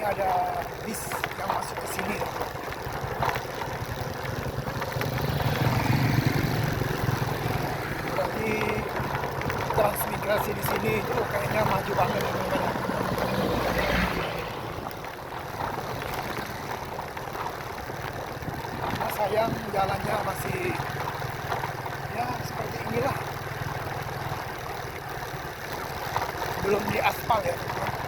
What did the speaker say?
ada bis yang masuk ke sini. Berarti transmigrasi di sini itu kayaknya maju banget, teman-teman. Nah, sayang jalannya masih ya seperti inilah, belum diaspal ya, teman-teman.